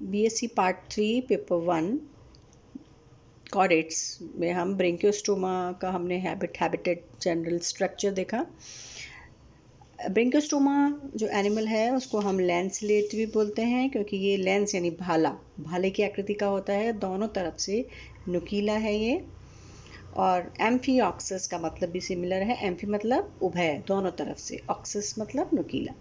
BSc part 3 paper 1 chordates में हम ब्रेंकियोस्टोमा का हमने हैबिटेट जनरल स्ट्रक्चर देखा। ब्रेंकियोस्टोमा जो एनिमल है उसको हम लैंसलेट भी बोलते हैं, क्योंकि ये लेंस यानी भाले की आकृति का होता है, दोनों तरफ से नुकीला है ये। और एम्फीऑक्सस का मतलब भी सिमिलर है। एम्फी मतलब उभय, दोनों तरफ से, ऑक्सस मतलब नुकीला।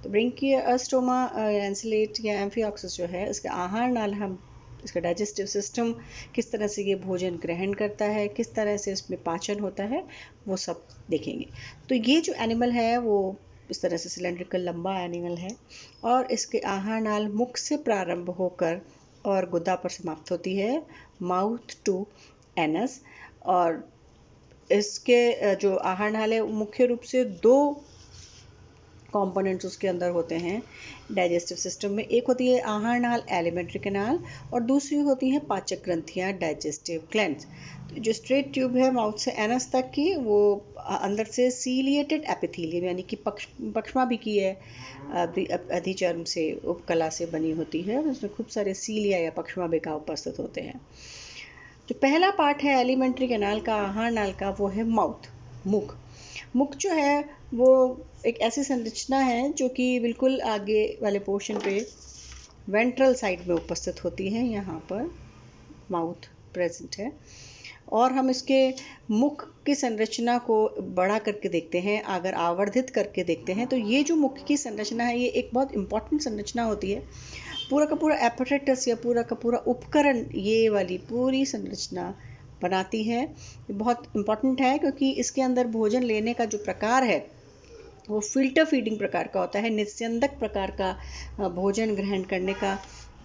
तो ब्रेंकियोस्टोमा लैंसलेट या एम्फीऑक्सस जो है, इसका आहार नाल हम, इसका डाइजेस्टिव सिस्टम, किस तरह से ये भोजन ग्रहण करता है, किस तरह से इसमें पाचन होता है, वो सब देखेंगे। तो ये जो एनिमल है वो इस तरह से सिलेंड्रिकल लंबा एनिमल है और इसके आहार नाल मुख से प्रारंभ होकर और गुदा पर समाप्त होती है, माउथ टू एनस। और इसके जो आहार नाल है मुख्य रूप से 2 कंपोनेंट्स उसके अंदर होते हैं डाइजेस्टिव सिस्टम में। एक होती है आहार नाल एलिमेंट्री कैनाल और दूसरी होती हैं पाचक ग्रंथियां डाइजेस्टिव ग्लैंड्स। तो जो स्ट्रेट ट्यूब है माउथ से एनस तक की, वो अंदर से सीलिएटेड एपिथेलियम यानी कि पक्ष्माभिकी है, अधिचर्म से उपकला से बनी होती है। उसमें खूब सारे सीलिया या पक्ष्माभिका उपस्थित होते हैं। जो पहला पार्ट है एलिमेंट्री कैनाल का, आहार नाल का, वो है माउथ, मुख। मुख जो है वो एक ऐसी संरचना है जो कि बिल्कुल आगे वाले पोर्शन पे वेंट्रल साइड में उपस्थित होती है। यहाँ पर माउथ प्रेजेंट है और हम इसके मुख की संरचना को बड़ा करके देखते हैं, अगर आवर्धित करके देखते हैं तो ये जो मुख की संरचना है ये एक बहुत इंपॉर्टेंट संरचना होती है। पूरा का पूरा एपरेटस या पूरा का पूरा उपकरण ये वाली पूरी संरचना बनाती है। ये बहुत इम्पॉर्टेंट है क्योंकि इसके अंदर भोजन लेने का जो प्रकार है वो फिल्टर फीडिंग प्रकार का होता है, निस्यंदक प्रकार का भोजन ग्रहण करने का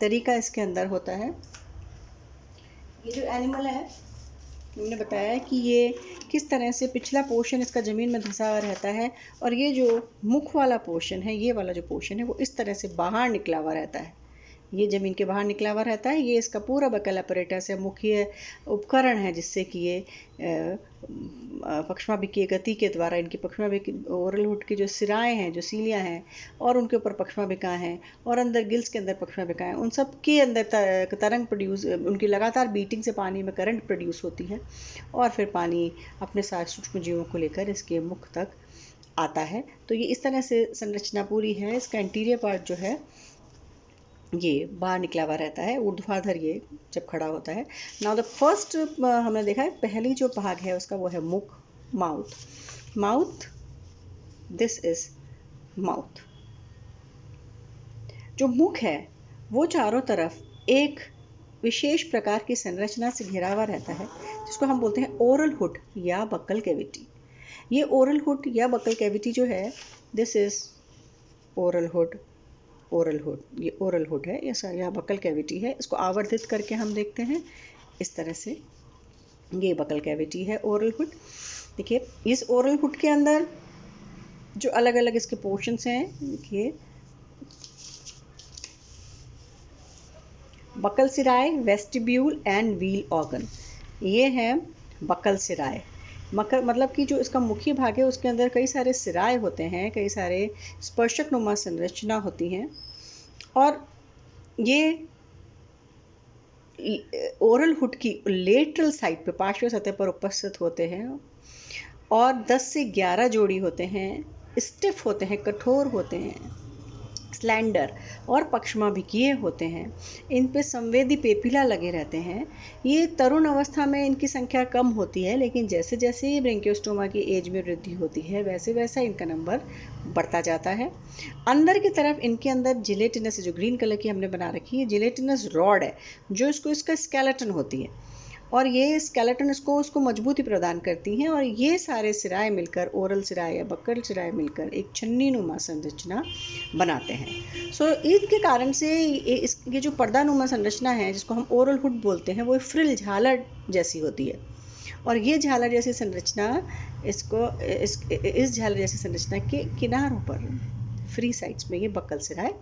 तरीका इसके अंदर होता है। ये जो एनिमल है मैंने बताया कि ये किस तरह से पिछला पोर्शन इसका ज़मीन में धंसा हुआ रहता है और ये जो मुख वाला पोर्शन है, ये वाला जो पोर्शन है वो इस तरह से बाहर निकला हुआ रहता है, ये ज़मीन के बाहर निकला हुआ रहता है। ये इसका पूरा बकल अपरेटस है, मुख्य उपकरण है जिससे कि ये पक्ष्माभिकीय गति के द्वारा इनकी पक्ष्माभिकी ओरल हुड की जो सिराएँ हैं, जो सीलियाँ हैं और उनके ऊपर पक्ष्माभिका हैं और अंदर गिल्स के अंदर पक्ष्माभिका हैं, उन सब के अंदर तरंग प्रोड्यूस, उनकी लगातार बीटिंग से पानी में करंट प्रोड्यूस होती है और फिर पानी अपने साथ सूक्ष्म जीवों को लेकर इसके मुख तक आता है। तो ये इस तरह से संरचना पूरी है। इसका इंटीरियर पार्ट जो है ये बाहर निकला हुआ रहता है, ऊर्ध्वाधर ये जब खड़ा होता है। नाउ द फर्स्ट हमने देखा है, पहली जो भाग है उसका वो है मुख, माउथ। This is mouth. जो मुख है वो चारों तरफ एक विशेष प्रकार की संरचना से घिरा हुआ रहता है जिसको हम बोलते हैं ओरल हुड या बक्कल कैविटी। ये ओरल हुड या बक्कल कैविटी जो है, दिस इज ओरल हुड, ये ओरल हुड है, या बक्कल कैविटी है। इसको आवर्धित करके हम देखते हैं इस तरह से, ये बक्कल कैविटी है, ओरल हुड। देखिए इस ओरल हुड के अंदर जो अलग अलग इसके पोर्शंस हैं, देखिए बक्कल सिराए, वेस्टिब्यूल एंड व्हील ऑर्गन, ये है बक्कल सिराए। मतलब कि जो इसका मुख्य भाग है उसके अंदर कई सारे सिराए होते हैं, कई सारे स्पर्शक नुमा संरचना होती हैं और ये ओरल हुड की लेटरल साइड पे, पार्श्व सतह पर उपस्थित होते हैं और 10 से 11 जोड़ी होते हैं, स्टिफ होते हैं, कठोर होते हैं, स्लैंडर और पक्ष्माभिकीय होते हैं। इन पे संवेदी पेपिला लगे रहते हैं। ये तरुण अवस्था में इनकी संख्या कम होती है, लेकिन जैसे जैसे ये ब्रेंकियोस्टोमा की एज में वृद्धि होती है वैसे वैसा इनका नंबर बढ़ता जाता है। अंदर की तरफ इनके अंदर जिलेटिनस, जो ग्रीन कलर की हमने बना रखी है, जिलेटिनस रॉड है जो इसका स्केलेटन होती है और ये स्केलेटन उसको मजबूती प्रदान करती हैं और ये सारे सिराए मिलकर, ओरल सिराए या बक्कल सिराए मिलकर एक छन्नी नुमा संरचना बनाते हैं। सो इसके कारण से ये जो पर्दा नुमा संरचना है जिसको हम ओरल हुड बोलते हैं, वो फ्रिल, झालर जैसी होती है और ये झालर जैसी संरचना इस झालर जैसी संरचना के किनारों पर, फ्री साइड्स में, ये बक्कल सिराए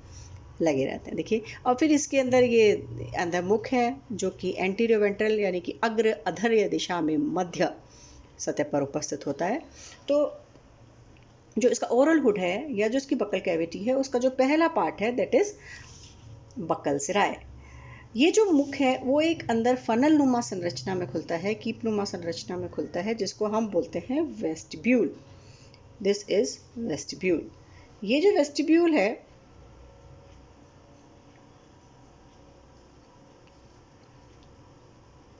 लगे रहते हैं। देखिए, और फिर इसके अंदर ये अंदर मुख है जो कि एंटीरियर वेंट्रल यानी कि अग्र अधर्य दिशा में मध्य सतह पर उपस्थित होता है। तो जो इसका ओरल हुड है या जो इसकी बक्कल कैविटी है, उसका जो पहला पार्ट है दैट इज बक्कल सिराए। ये जो मुख है वो एक अंदर फनल नुमा संरचना में खुलता है, कीप नुमा संरचना में खुलता है, जिसको हम बोलते हैं वेस्टिब्यूल। This is vestibule. ये जो वेस्टिब्यूल है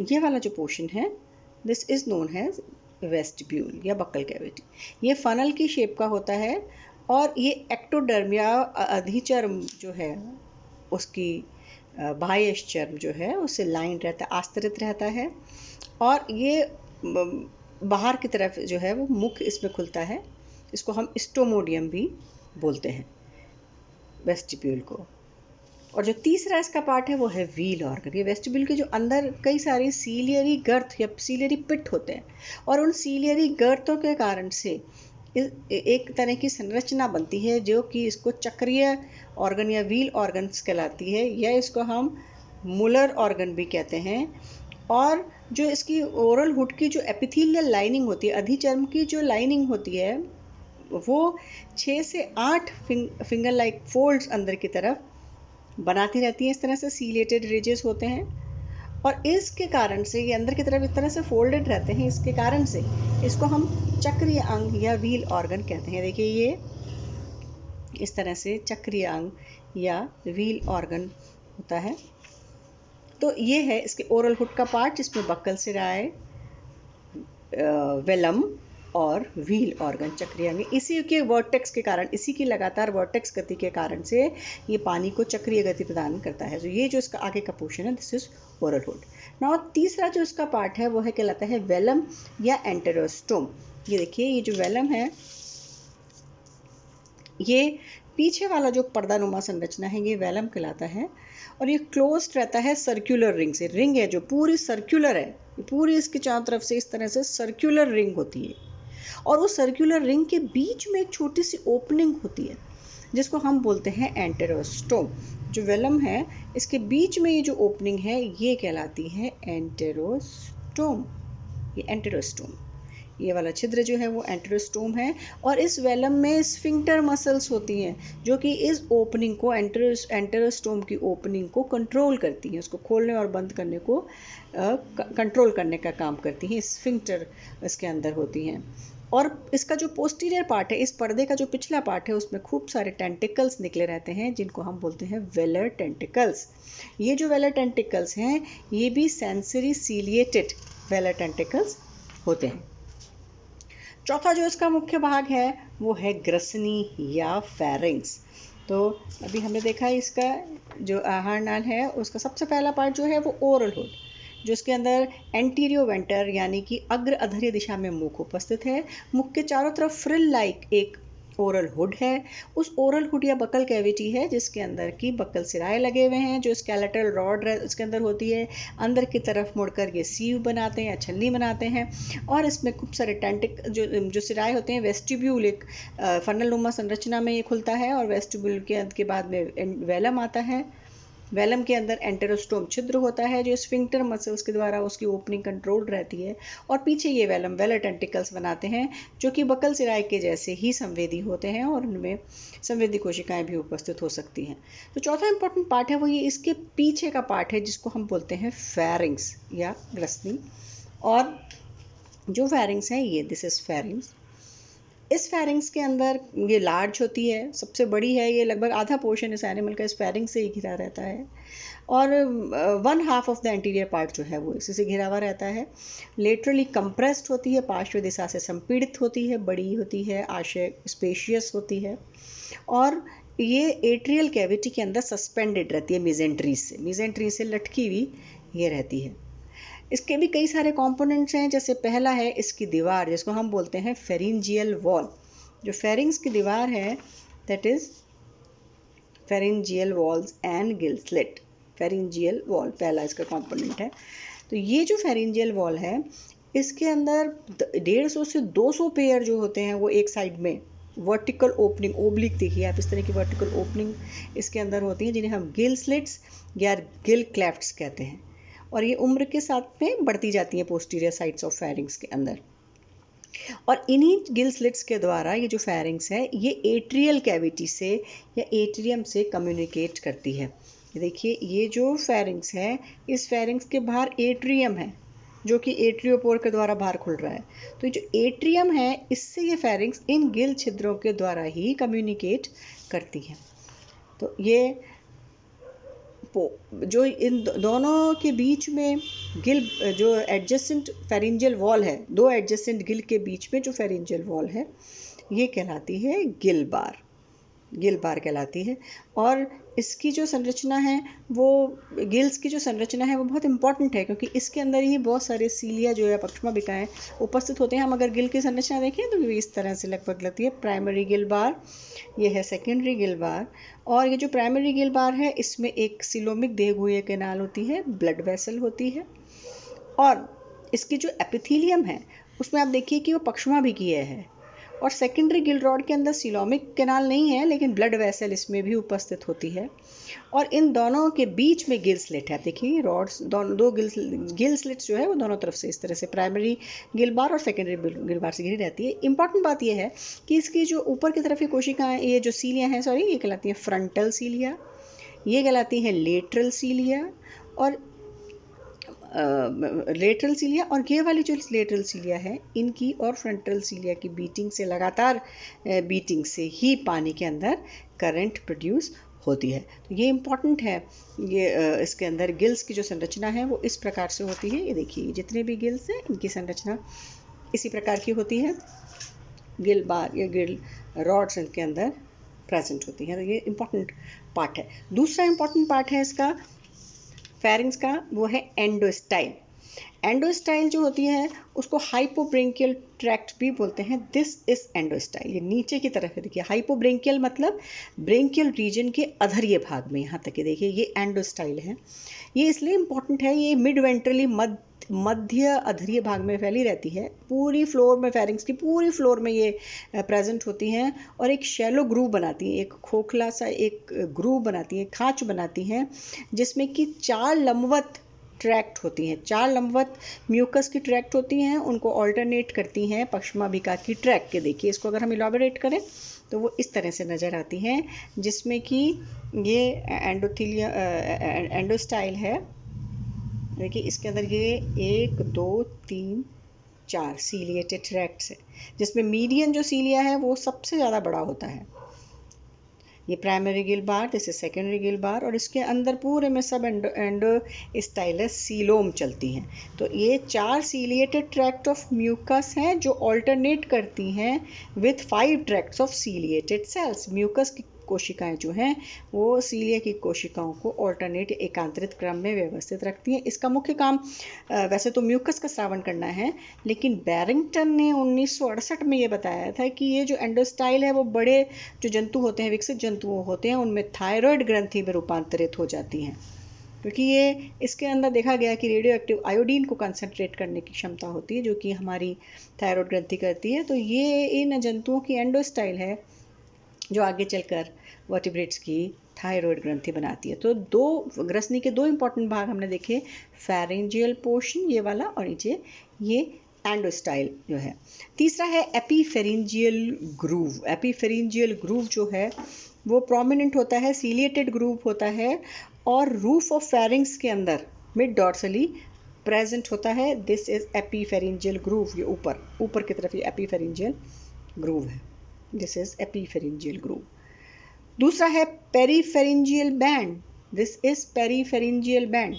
ये वाला जो पोर्शन है this is known as vestibule या बक्कल कैविटी। ये फनल की शेप का होता है और ये एक्टोडर्म या अधिचर्म जो है उसकी बाह्य चर्म जो है उससे लाइन रहता है, आस्तरित रहता है और ये बाहर की तरफ जो है वो मुख इसमें खुलता है। इसको हम स्टोमोडियम भी बोलते हैं वेस्टिब्यूल को। और जो तीसरा इसका पार्ट है वो है व्हील ऑर्गन। ये वेस्टिब्यूल के जो अंदर कई सारी सीलियरी गर्त या सीलियरी पिट होते हैं और उन सीलियरी गर्तों के कारण से एक तरह की संरचना बनती है जो कि इसको चक्रीय ऑर्गन या व्हील ऑर्गन्स कहलाती है, या इसको हम मुलर ऑर्गन भी कहते हैं। और जो इसकी ओरल हुड की जो एपिथेलियल लाइनिंग होती है, अधिचर्म की जो लाइनिंग होती है वो 6 से 8 फिंगर लाइक फोल्ड्स अंदर की तरफ बनाती रहती है। इस तरह से सीलेटेड रिजेस होते हैं और इसके कारण से ये अंदर की तरफ इस तरह से फोल्डेड रहते हैं। इसके कारण से इसको हम चक्रीय अंग या व्हील ऑर्गन कहते हैं। देखिए ये इस तरह से चक्रीय अंग या व्हील ऑर्गन होता है। तो ये है इसके ओरल हुड का पार्ट जिसमें बक्कल सिराए, वेलम और व्हील ऑर्गन चक्रीय अंग। इसी के वर्टेक्स के कारण, इसी की लगातार वर्टेक्स गति के कारण से ये पानी को चक्रीय गति प्रदान करता है। तो ये जो इसका आगे का पोर्शन है this is oral hood. Now तीसरा जो इसका पार्ट है वो है कहलाता है वेलम या एंटेरोस्टोम। ये देखिए ये जो वेलम है ये पीछे वाला जो पर्दानुमा संरचना है ये वेलम कहलाता है और ये क्लोज्ड रहता है सर्कुलर रिंग से। रिंग है जो पूरी सर्कुलर है, पूरी इसके चारों तरफ से इस तरह से सर्कुलर रिंग होती है और उस सर्कुलर रिंग के बीच में एक छोटी सी ओपनिंग होती है जिसको हम बोलते हैं एंटेरोस्टोम। जो वेलम है इसके बीच में ये जो ओपनिंग है ये कहलाती है एंटेरोस्टोम। ये एंटेरोस्टोम, ये वाला छिद्र जो है वो एंटेरोस्टोम है और इस वेलम में स्फिंक्टर मसल्स होती हैं जो कि इस ओपनिंग को एंटेरोस्टोम की ओपनिंग को कंट्रोल करती हैं, उसको खोलने और बंद करने को कंट्रोल करने का काम करती हैं। स्फिंक्टर इसके अंदर होती हैं और इसका जो पोस्टीरियर पार्ट है, इस पर्दे का जो पिछला पार्ट है उसमें खूब सारे टेंटिकल्स निकले रहते हैं जिनको हम बोलते हैं वेलर टेंटिकल्स। ये जो वेलर टेंटिकल्स हैं ये भी सेंसरी सीलिएटेड वेलर टेंटिकल्स होते हैं। चौथा जो इसका मुख्य भाग है वो है ग्रसनी या फेरिंग्स। तो अभी हमने देखा इसका जो आहार नाल है उसका सबसे पहला पार्ट जो है वो ओरल हुड, जो इसके अंदर एंटीरियो वेंटर यानी कि अग्र अधर्य दिशा में मुख उपस्थित है। मुख के चारों तरफ फ्रिल लाइक एक ओरल हुड है। उस ओरल हुड या बक्कल कैविटी है जिसके अंदर की बक्कल सिराए लगे हुए हैं जो स्केलेटल रॉड उसके अंदर होती है। अंदर की तरफ मुड़कर ये सीव बनाते हैं या छल्ली बनाते हैं और इसमें खूब सारे टेंटिक जो सिराए होते हैं। वेस्टिब्यूल एक फनल नुमा संरचना में ये खुलता है और वेस्टिब्यूल के बाद में वेलम आता है। वेलम के अंदर एंटेरोस्टोम छिद्र होता है जो स्फिंक्टर मसल्स के द्वारा उसकी ओपनिंग कंट्रोल रहती है और पीछे ये वेलम वेलर टेंटिकल्स बनाते हैं जो कि बक्कल सिराए के जैसे ही संवेदी होते हैं और उनमें संवेदी कोशिकाएं भी उपस्थित हो सकती हैं। तो चौथा इंपॉर्टेंट पार्ट है वो ये इसके पीछे का पार्ट है जिसको हम बोलते हैं फेरिंग्स या ग्रसनी। और जो फेरिंग्स है ये दिस इज फेरिंग्स। इस फेरिंग्स के अंदर ये लार्ज होती है, सबसे बड़ी है, ये लगभग आधा पोर्शन इस एनिमल का इस फेरिंग्स से ही घिरा रहता है और 1/2 ऑफ द एंटीरियर पार्ट जो है वो इसी से घिरा हुआ रहता है। लेटरली कंप्रेस्ड होती है, पार्श्व दिशा से संपीड़ित होती है, बड़ी होती है, आशय स्पेशियस होती है और ये एट्रियल कैविटी के अंदर सस्पेंडेड रहती है मीजेंट्री से लटकी हुई ये रहती है। इसके भी कई सारे कंपोनेंट्स हैं, जैसे पहला है इसकी दीवार जिसको हम बोलते हैं फेरिंजियल वॉल। जो फेरिंग्स की दीवार है that is pharyngeal walls and Gill slit. Pharyngeal wall पहला इसका कंपोनेंट है। तो ये जो फेरिंजियल वॉल है इसके अंदर 150 से 200 पेयर जो होते हैं वो एक साइड में वर्टिकल ओपनिंग, ओब्लिक देखिए आप, इस तरह की वर्टिकल ओपनिंग इसके अंदर होती हैं जिन्हें हम गिल स्लिट्स या गिल क्लेफ्ट्स कहते हैं और ये उम्र के साथ में बढ़ती जाती हैं पोस्टीरियर साइड्स ऑफ फेरिंग्स के अंदर। और इन्हीं गिल स्लिट्स के द्वारा ये जो फेरिंग्स है ये एट्रियल कैविटी से या एट्रियम से कम्युनिकेट करती है। ये देखिए, ये जो फेरिंग्स है, इस फेरिंग्स के बाहर एट्रियम है जो कि एट्रियोपोर के द्वारा बाहर खुल रहा है। तो जो एट्रियम है, इससे ये फेरिंग्स इन गिल छिद्रों के द्वारा ही कम्युनिकेट करती है। तो ये जो इन दोनों के बीच में गिल, जो एडजेसेंट फेरिंजियल वॉल है, दो एडजेसेंट गिल के बीच में जो फेरिंजियल वॉल है, ये कहलाती है गिल बार, गिल बार कहलाती है। और इसकी जो संरचना है, वो गिल्स की जो संरचना है वो बहुत इंपॉर्टेंट है, क्योंकि इसके अंदर ही बहुत सारे सीलिया जो है, पक्षमाभिकाएं उपस्थित होते हैं। हम अगर गिल की संरचना देखें तो इस तरह से लगभग लगती है। प्राइमरी गिल बार, ये है सेकेंडरी गिल बार। और ये जो प्राइमरी गिल बार है, इसमें एक सिलोमिक देहगुए कैनाल होती है, ब्लड वेसल होती है। और इसकी जो एपिथीलियम है, उसमें आप देखिए कि वो पक्षमाभिकीय है। और सेकेंडरी गिल रॉड के अंदर सिलोमिक कैनाल नहीं है, लेकिन ब्लड वेसल इसमें भी उपस्थित होती है। और इन दोनों के बीच में गिल स्लिट है। देखिए रॉड्स, दो गिल स्लिट्स जो है वो दोनों तरफ से इस तरह से प्राइमरी गिल बार और सेकेंडरी गिल बार से घिरी रहती है। इंपॉर्टेंट बात यह है कि इसकी जो ऊपर की तरफ की कोशिकाएं, ये जो सीलियाँ हैं, सॉरी, ये कहलाती हैं फ्रंटल सीलिया, ये कहलाती हैं लेटरल सीलिया। और लेटरल सीलिया, और ये वाली जो लेटरल सीलिया है, इनकी और फ्रंटल सीलिया की बीटिंग से, लगातार बीटिंग से ही पानी के अंदर करंट प्रोड्यूस होती है। तो ये इम्पॉर्टेंट है। ये इसके अंदर गिल्स की जो संरचना है वो इस प्रकार से होती है। ये देखिए, जितने भी गिल्स हैं, इनकी संरचना इसी प्रकार की होती है। गिल बार या गिल रॉड्स इनके अंदर प्रेजेंट होती हैं। तो ये इम्पॉर्टेंट पार्ट है। दूसरा इम्पॉर्टेंट पार्ट है इसका फेरिंग्स का, वो है एंडोस्टाइल। एंडोस्टाइल जो होती है उसको हाइपोब्रेंकियल ट्रैक्ट भी बोलते हैं। This is endostyle. ये नीचे की तरफ है, देखिए हाइपोब्रेंकियल मतलब ब्रेंकियल रीजन के अधर्य भाग में, यहाँ तक देखिए ये एंडोस्टाइल है। ये इसलिए इम्पॉर्टेंट है, ये मिड वेंट्रली मध्य अधरीय भाग में फैली रहती है। पूरी फ्लोर में, फेरिंग्स की पूरी फ्लोर में ये प्रेजेंट होती हैं और एक शैलो ग्रूव बनाती हैं, एक खोखला सा एक ग्रूव बनाती हैं, खांच बनाती हैं, जिसमें कि 4 लंबवत ट्रैक्ट होती हैं, 4 लंबवत म्यूकस की ट्रैक्ट होती हैं। उनको ऑल्टरनेट करती हैं पश्चिमाभिका की ट्रैक्ट के। देखिए इसको अगर हम इलाबोरेट करें तो वो इस तरह से नज़र आती हैं, जिसमें कि ये एंडोस्टाइल है। देखिए इसके अंदर ये 1 2 3 4 सीलिएटेड ट्रैक्ट्स है, जिसमें मीडियन जो सीलिया है वो सबसे ज़्यादा बड़ा होता है। ये प्राइमरी गिल बार, जैसे सेकेंडरी गिल बार, और इसके अंदर पूरे में सब एंडोस्टाइलस सीलोम चलती हैं। तो ये 4 सीलिएटेड ट्रैक्ट ऑफ म्यूकस हैं जो ऑल्टरनेट करती हैं with 5 tracts of ciliated cells. Mucus की कोशिकाएं जो हैं वो सीलिया की कोशिकाओं को ऑल्टरनेट, एकांतरित क्रम में व्यवस्थित रखती हैं। इसका मुख्य काम वैसे तो म्यूकस का स्रावण करना है, लेकिन बैरिंगटन ने 1968 में ये बताया था कि ये जो एंडोस्टाइल है वो बड़े जो जंतु होते हैं, विकसित जंतु होते हैं, उनमें थायराइड ग्रंथि में रूपांतरित हो जाती हैं, क्योंकि ये इसके अंदर देखा गया कि रेडियो एक्टिव आयोडीन को कंसंट्रेट करने की क्षमता होती है, जो कि हमारी थायराइड ग्रंथि करती है। तो ये इन जंतुओं की एंडोस्टाइल है जो आगे चलकर वर्टिब्रेट्स की थायराइड ग्रंथि बनाती है। तो ग्रसनी के 2 इंपॉर्टेंट भाग हमने देखे, फेरेंजियल पोर्शन ये वाला, और नीचे ये एंडोस्टाइल जो है। तीसरा है एपीफेरेंजियल ग्रूव। एपीफेरेंजियल ग्रूव जो है वो प्रोमिनेंट होता है, सीलिएटेड ग्रूव होता है, और रूफ ऑफ फेरिंग्स के अंदर मिड डॉर्सली प्रेजेंट होता है। This is epipharyngeal groove. ये ऊपर की तरफ ये एपीफेरेंजियल ग्रूव है। This is epipharyngeal groove. दूसरा है peripharyngeal band. This is peripharyngeal band.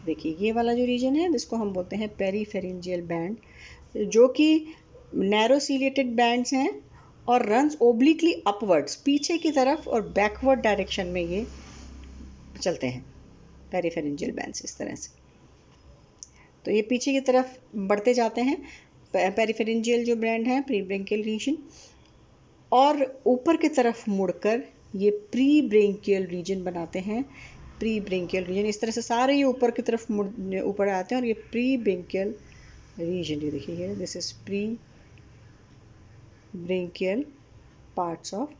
देखिए ये वाला जो रीजन है जिसको हम बोलते हैं पेरीफेरेंजियल बैंड, जो कि नैरो सीलिएटेड बैंड्स हैं और रन्स ओब्लिकली अपवर्ड्स, पीछे की तरफ और बैकवर्ड डायरेक्शन में ये चलते हैं पेरीफेरेंजियल बैंड्स इस तरह से। तो ये पीछे की तरफ बढ़ते जाते हैं पेरीफेरेंजियल जो बैंड है, प्री ब्रेंकियल रीजन, और ऊपर की तरफ मुड़कर ये प्री ब्रेंकियल रीजन बनाते हैं। प्री ब्रेंकियल रीजन इस तरह से सारे ये ऊपर की तरफ ऊपर आते हैं, और ये प्री ब्रेंकियल रीजन, ये देखिए this is pre branchial parts of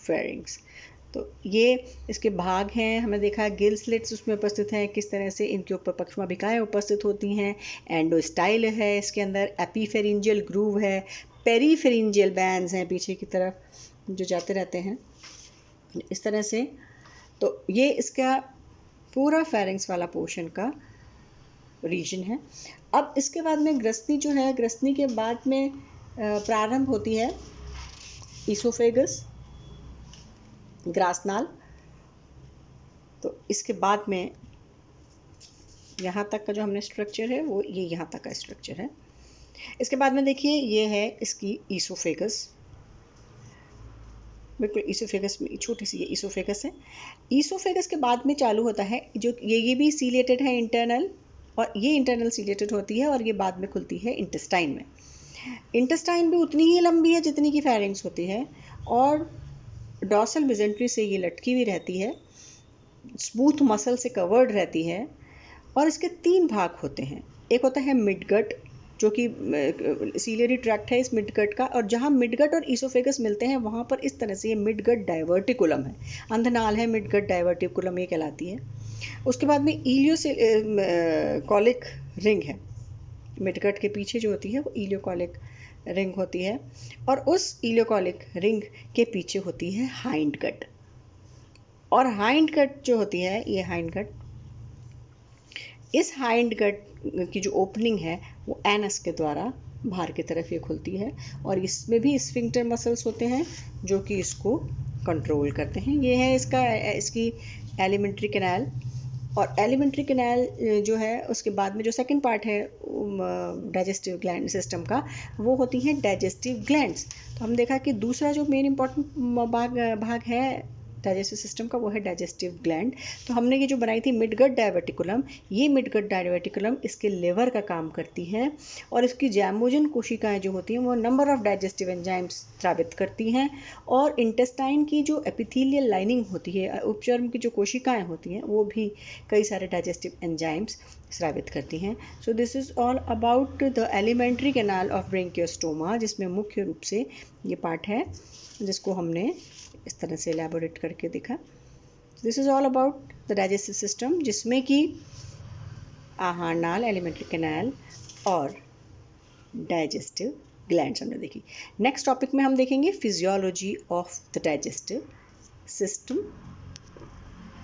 pharynx. तो ये इसके भाग हैं। हमने देखा गिल स्लिट्स उसमें उपस्थित हैं, किस तरह से इनके ऊपर पक्षमाभिकाएं उपस्थित होती हैं। एंडोस्टाइल है इसके अंदर, एपीफेरेंजियल ग्रूव है, पेरीफेरेंजियल बैंड्स हैं पीछे की तरफ, जो जाते रहते हैं इस तरह से। तो ये इसका पूरा फेरिंक्स वाला पोर्शन का रीजन है। अब इसके बाद में ग्रसनी जो है, ग्रसनी के बाद में प्रारंभ होती है ईसोफेगस, ग्रासनाल। तो इसके बाद में यहाँ तक का जो हमने स्ट्रक्चर है वो ये यहाँ तक का स्ट्रक्चर है। इसके बाद में देखिए ये है इसकी ईसोफेगस, बिल्कुल ईसोफेगस में छोटी सी ये ईसोफेगस है। ईसोफेगस के बाद में चालू होता है जो ये भी सीलेटेड है इंटरनल, और ये इंटरनल सीलेटेड होती है और ये बाद में खुलती है इंटेस्टाइन में। इंटेस्टाइन भी उतनी ही लंबी है जितनी की फेरिंक्स होती है, और डॉर्सल मेजेंट्री से ये लटकी हुई रहती है, स्मूथ मसल से कवर्ड रहती है। और इसके 3 भाग होते हैं। एक होता है मिडगट, जो कि सीलियरी ट्रैक्ट है इस मिडगट का, और जहाँ मिडगट और ईसोफेगस मिलते हैं वहाँ पर इस तरह से ये मिडगट डाइवर्टिकुलम है, अंधनाल है, मिडगट डाइवर्टिकुलम ये कहलाती है। उसके बाद में इलियोकॉलिक रिंग है, मिडगट के पीछे जो होती है वो इलियोकॉलिक रिंग होती है, और उस इलियोकॉलिक रिंग के पीछे होती है हाइंड गट। और हाइंड गट जो होती है, ये हाइंड गट, इस हाइंड गट की जो ओपनिंग है वो एनस के द्वारा बाहर की तरफ ये खुलती है, और इसमें भी स्फिंक्टर मसल्स होते हैं जो कि इसको कंट्रोल करते हैं। ये है इसकी एलिमेंट्री कैनाल। और एलिमेंट्री कैनाल जो है उसके बाद में जो सेकंड पार्ट है डाइजेस्टिव ग्लैंड सिस्टम का, वो होती हैं डाइजेस्टिव ग्लैंड्स। तो हम देखा कि दूसरा जो मेन इम्पॉर्टेंट भाग है डाइजेस्टिव सिस्टम का वो है डाइजेस्टिव ग्लैंड। तो हमने ये जो बनाई थी मिडगट डाइवर्टिकुलम, ये मिडगट डाइवर्टिकुलम इसके लिवर का काम करती है, और इसकी जैमोजन कोशिकाएं जो होती हैं वो नंबर ऑफ डाइजेस्टिव एंजाइम्स स्रावित करती हैं, और इंटेस्टाइन की जो एपिथेलियल लाइनिंग होती है, उपचर्म की जो कोशिकाएं होती हैं, वो भी कई सारे डाइजेस्टिव एंजाइम्स स्रावित करती हैं। So this is all about the alimentary canal of branchiostoma, जिसमें मुख्य रूप से ये पार्ट है जिसको हमने इस तरह से एलैबोरेट करके देखा। This is all about the digestive system, जिसमें कि आहार नाल, एलिमेंट्री कैनाल और डाइजेस्टिव ग्लैंड्स हमने देखी। नेक्स्ट टॉपिक में हम देखेंगे physiology of the digestive system.